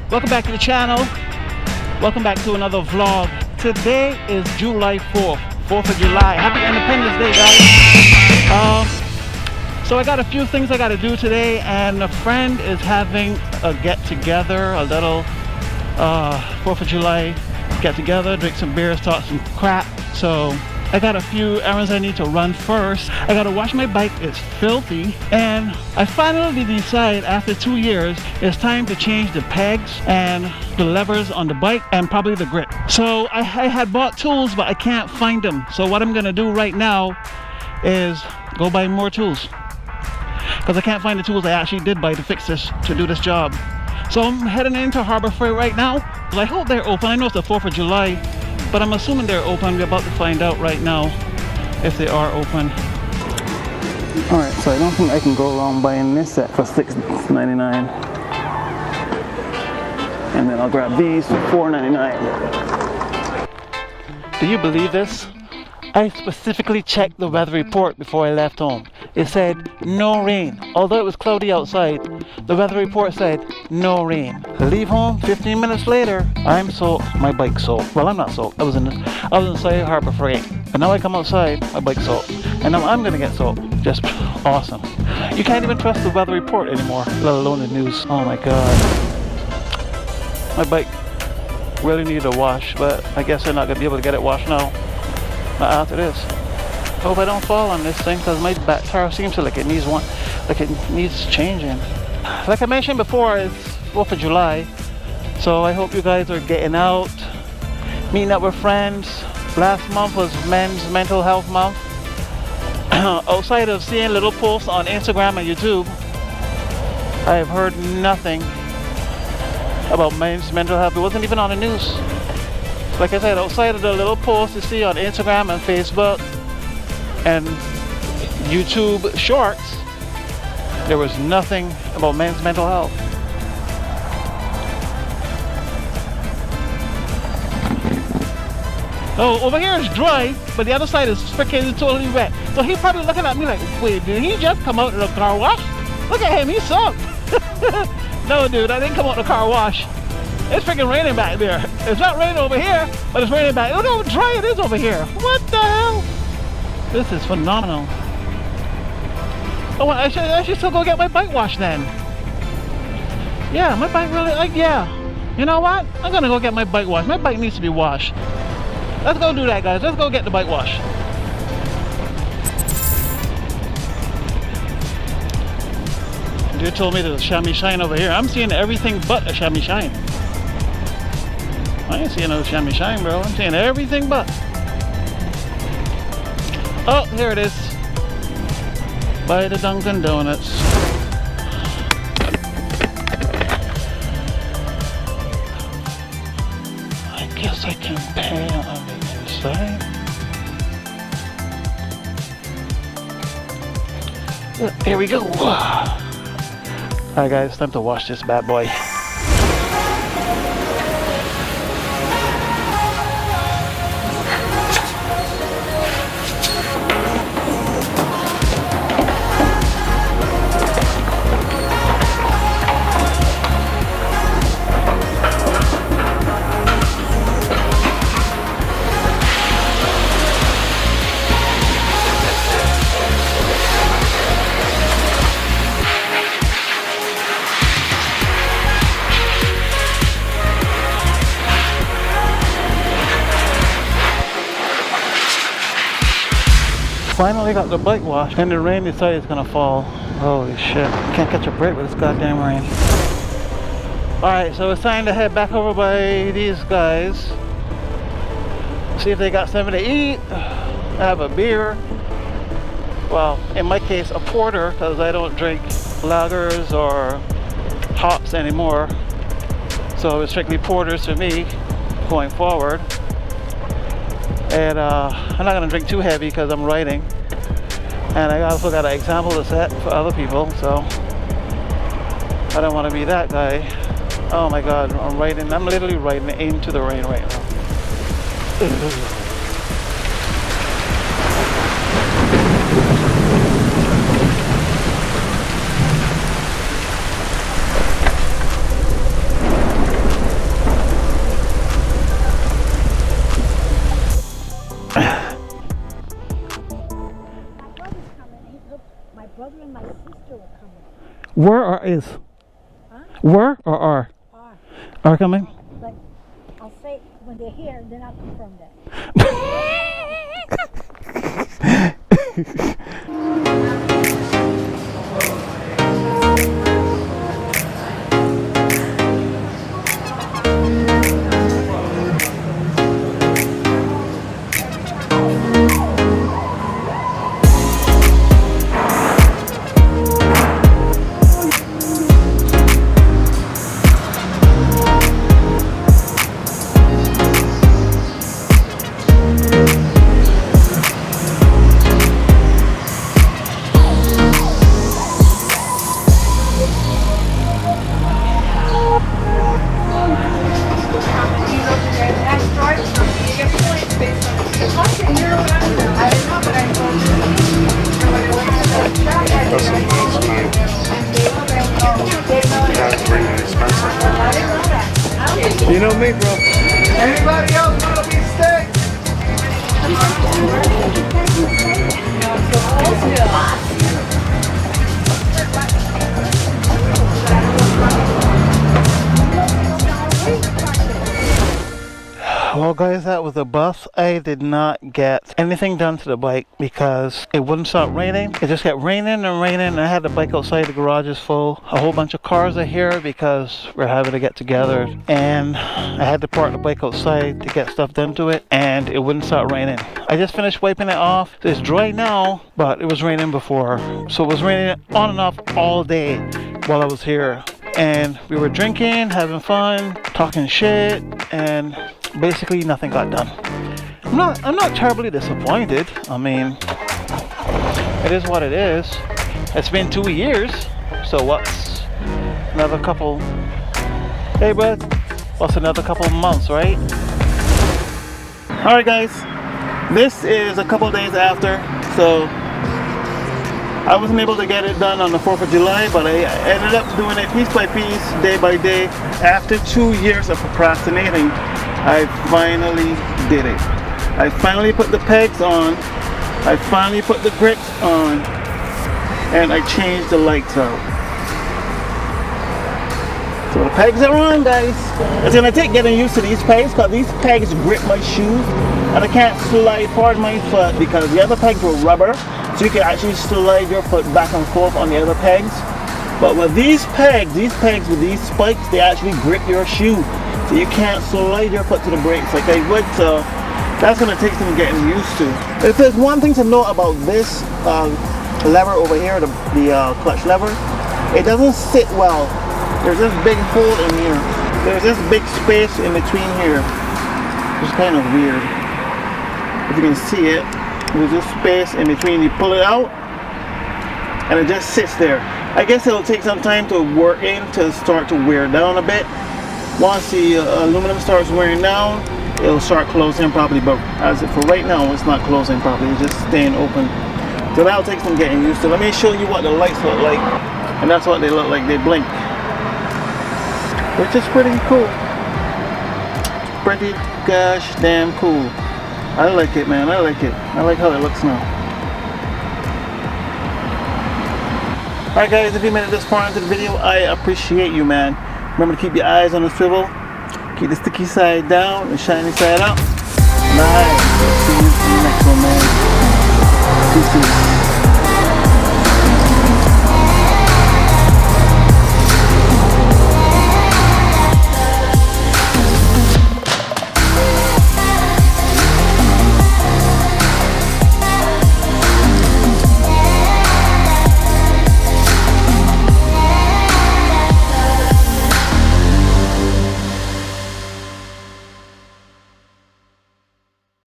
Welcome back to the channel. Welcome back to another vlog. Today is July 4th, 4th of July. Happy Independence Day, guys. So I got a few things I got to do today, and a friend is having a get-together, a little 4th of July get-together, drink some beers, talk some crap. So I got a few errands I need to run first. I gotta wash my bike, it's filthy. And I finally decided after 2 years, it's time to change the pegs and the levers on the bike and probably the grip. So I had bought tools, but I can't find them. So what I'm gonna do right now is go buy more tools, because I can't find the tools I actually did buy to fix this, to do this job. So I'm heading into Harbor Freight right now. I hope they're open. I know it's the 4th of July, but I'm assuming they're open. We're about to find out right now if they are open. Alright, so I don't think I can go wrong buying this set for $6.99. And then I'll grab these for $4.99. Do you believe this? I specifically checked the weather report before I left home. It said no rain. Although it was cloudy outside, the weather report said no rain. I leave home, 15 minutes later, I'm soaked, my bike's soaked. Well, I'm not soaked. I was inside Harbor Freight. But now I come outside, my bike's soaked. And now I'm gonna get soaked. Just awesome. You can't even trust the weather report anymore, let alone the news. Oh my god. My bike really needed a wash, but I guess they're not gonna be able to get it washed now. Not after this. Hope I don't fall on this thing, because my back tire seems to like it needs changing. Like I mentioned before, it's 4th of July, so I hope you guys are getting out, meeting up with friends. Last month was Men's Mental Health Month. Outside of seeing little posts on Instagram and YouTube, I have heard nothing about men's mental health. It wasn't even on the news. Like I said, outside of the little posts you see on Instagram and Facebook and YouTube Shorts, there was nothing about men's mental health. Oh, over here is dry, but the other side is freaking totally wet. So he's probably looking at me like, wait, did he just come out of the car wash? Look at him, he's soaked. No, dude, I didn't come out of the car wash. It's freaking raining back there. It's not raining over here, but it's raining back. Look how dry it is over here. What the hell? This is phenomenal. Oh, I should still go get my bike washed then. Yeah, my bike really, yeah. You know what? I'm gonna go get my bike washed. My bike needs to be washed. Let's go do that, guys. Let's go get the bike washed. You told me there's a chamois shine over here. I'm seeing everything but a chamois shine. I ain't seeing no chamois shine, bro. I'm seeing everything but. Oh, here it is. By the Dunkin' Donuts. I guess I can pay on the inside. Here we go. Alright guys, time to wash this bad boy. Finally got the bike washed, and the rain decided it's gonna fall. Holy shit. Can't catch a break with this goddamn rain. Alright, so it's time to head back over by these guys. See if they got something to eat. Have a beer. Well, in my case, a porter, because I don't drink lagers or hops anymore. So it's strictly porters for me going forward. And I'm not gonna drink too heavy because I'm riding, and I also got an example to set for other people, so I don't want to be that guy. Oh my god, I'm literally riding into the rain right now. Were or is? Huh? Were or are? Are coming? But I'll say when they're here, then I'll confirm that. You know me, bro. Anybody else want to be steak? Well guys, that was a bus. I did not get anything done to the bike because it wouldn't stop raining. It just kept raining and raining, and I had the bike outside. The garage is full. A whole bunch of cars are here because we're having to get together, and I had to park the bike outside to get stuff done to it, and it wouldn't stop raining. I just finished wiping it off. It's dry now, but it was raining before. So it was raining on and off all day while I was here. And we were drinking, having fun, talking shit, and basically nothing got done. I'm not terribly disappointed. I mean, it is what it is. It's been 2 years, so what's another couple, hey bud, what's another couple of months, right? Alright guys, this is a couple days after, so I wasn't able to get it done on the 4th of July, but I ended up doing it piece by piece, day by day. After 2 years of procrastinating, I finally did it. I finally put the pegs on, I finally put the grips on, and I changed the lights out. So the pegs are on, guys. It's gonna take getting used to these pegs, because these pegs grip my shoes, and I can't slide forward my foot because the other pegs were rubber. So you can actually slide your foot back and forth on the other pegs. But with these pegs with these spikes, they actually grip your shoe. So you can't slide your foot to the brakes like I would. So that's going to take some getting used to. If there's one thing to know about this lever over here, the clutch lever, it doesn't sit well. There's this big hole in here. There's this big space in between here. It's kind of weird. If you can see it. There's this space in between. You pull it out and it just sits there. I guess it'll take some time to work in to start to wear down a bit. Once the aluminum starts wearing down, it'll start closing properly, but as for right now, it's not closing properly. It's just staying open. So that'll take some getting used to. Let me show you what the lights look like, and that's what they look like. They blink, which is pretty cool. Pretty gosh damn cool. I like it, man. I like it. I like how it looks now. Alright guys, if you made it this far into the video, I appreciate you, man. Remember to keep your eyes on the swivel. Keep the sticky side down and shiny side up. Nice. See you in the next one, man. Peace.